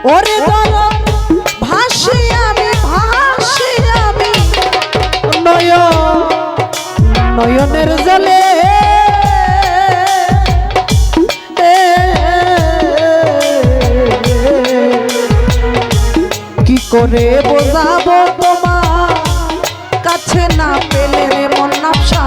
ওরে দরদ ভাসি আমি নয়নের জলে কি করে বোঝাবো তোমার কাছে না পেলে মন নকশা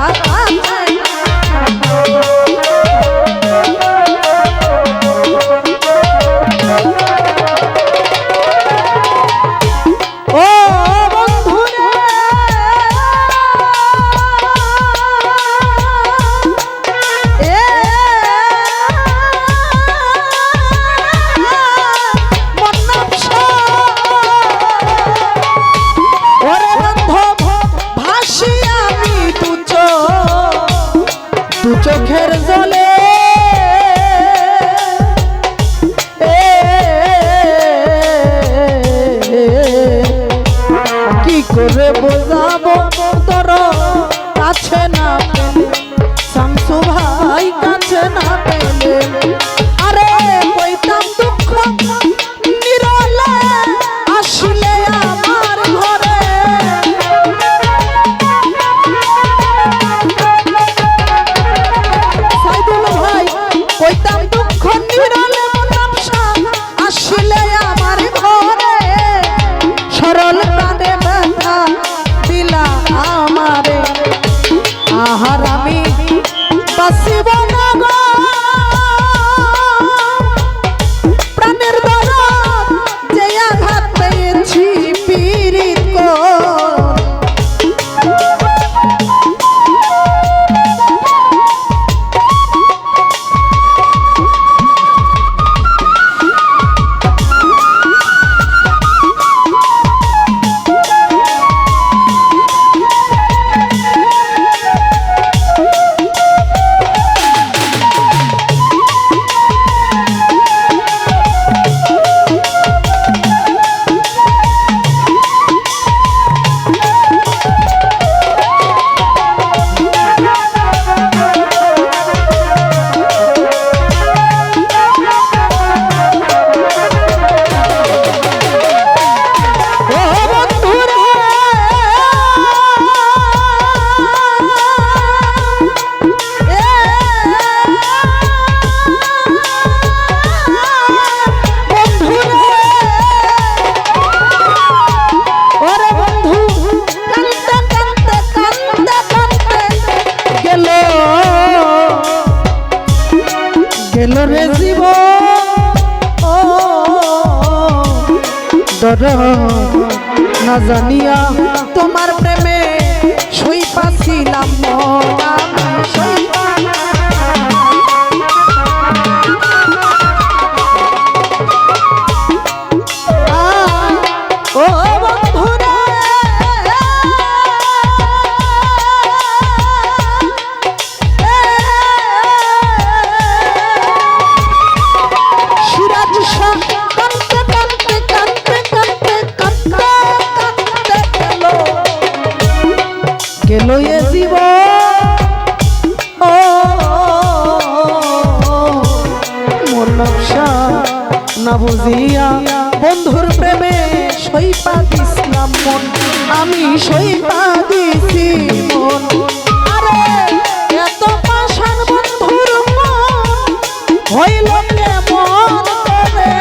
চোখের জলে কি করে বোঝাবো তোর কাছে না পেলে শামসু ভাই কাছে না পেলে আরে কইতাম দুঃখ নিরলে আসলে আমার ঘরে কইতাম দুঃখ নিরলে মনসা আসলে আমার ঘরে সরল প্রাণে ব্যথা দিলা আমারে আহার আমি বাসিব না গো প্রাণের দরদ যে আঘাত পেয়েছি পীড়িত গেল রে জীবন না জানিয়া তোমার প্রেমে সই পাছিলাম ও বন্ধুরা গেল এ জীবন মন নকশা না বুঝিয়া বন্ধুর প্রেমে সইপা দিছিলাম মন আমি সইপা দিছি মন আরে এত পাষাণ বন্ধুর মন হইল কেমন করে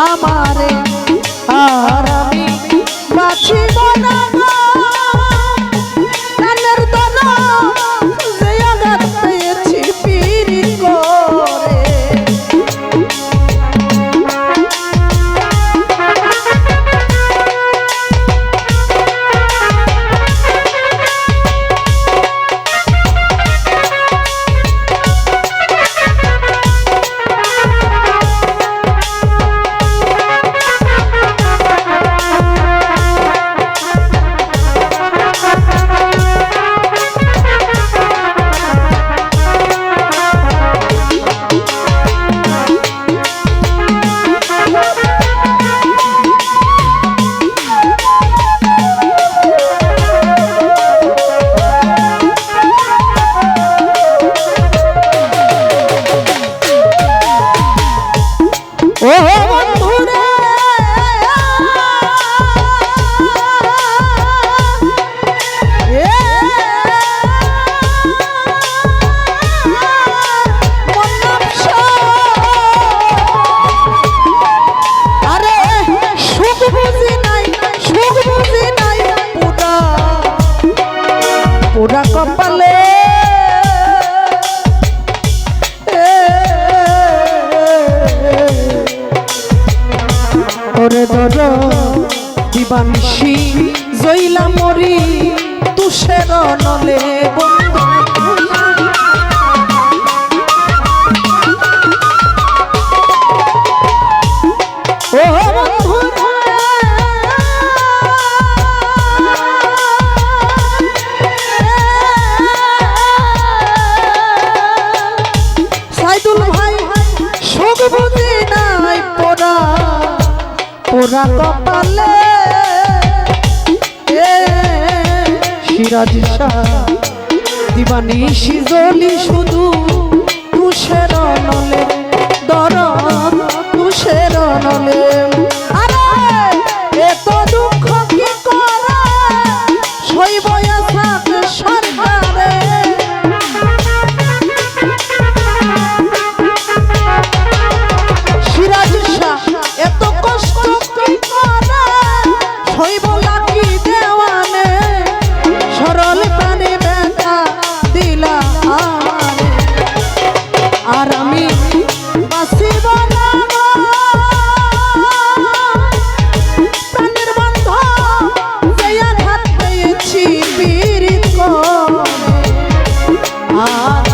আমারে আর আমি বাঁচিব না প্রাণের দনা যে আঘাত পেয়েছি পীড়িত করে ও বন্ধুরে পুরা কপালে ওরে ধর দিবানিশি জইলা মরি তুষের নলে বন্ধু ও বন্ধু বুঝি নাই পোড়া পোড়া কপালে সিরাজ শাহ দিবানিশি জলি শুধু তুষের নলে দরদ তুষের নলে আরে এত দুঃখ কি করা সইব আসাত সরকারে এত কষ্ট কি করা সইব লাগি দেওয়ানে সরল প্রাণে ব্যথা দিলা আর আমি বাঁচিব না প্রাণের বন্ধ যে আঘাত পেয়েছি পীড়িত করে আর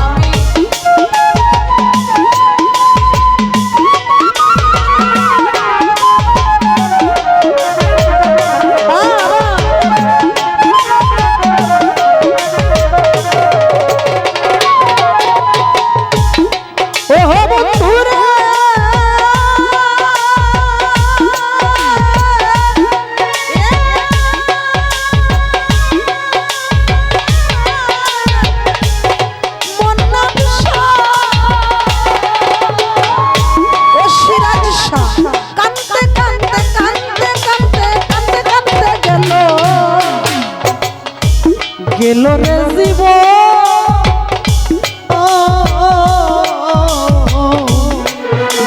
গেল রে জীব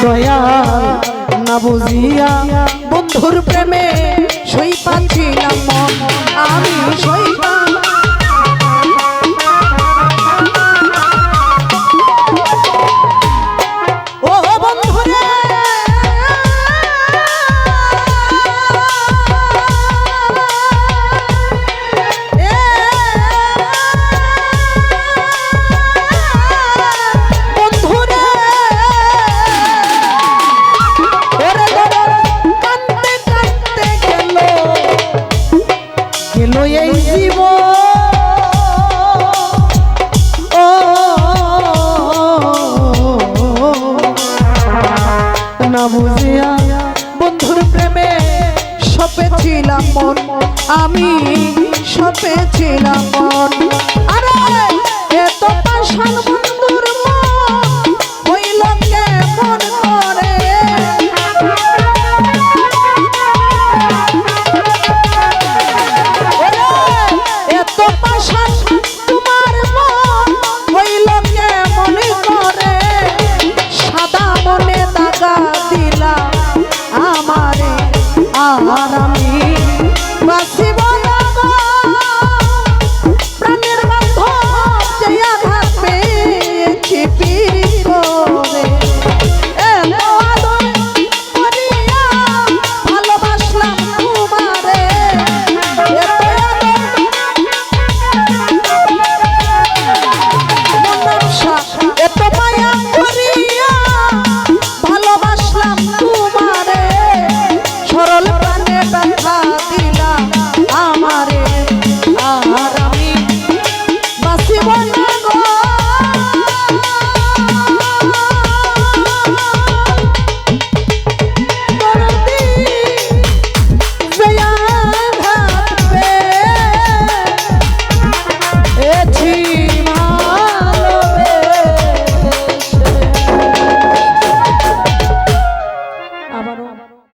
দয়া না বুঝিয়া বন্ধুর প্রেমে সই পাচ্ছিলাম আমি সই ও বন্ধুরে এই জীব না বুঝিয়া বন্ধুর প্রেমে সপেছিলাম মন আমি সপেছিলাম মন আরে এত পাষাণ বন্ধু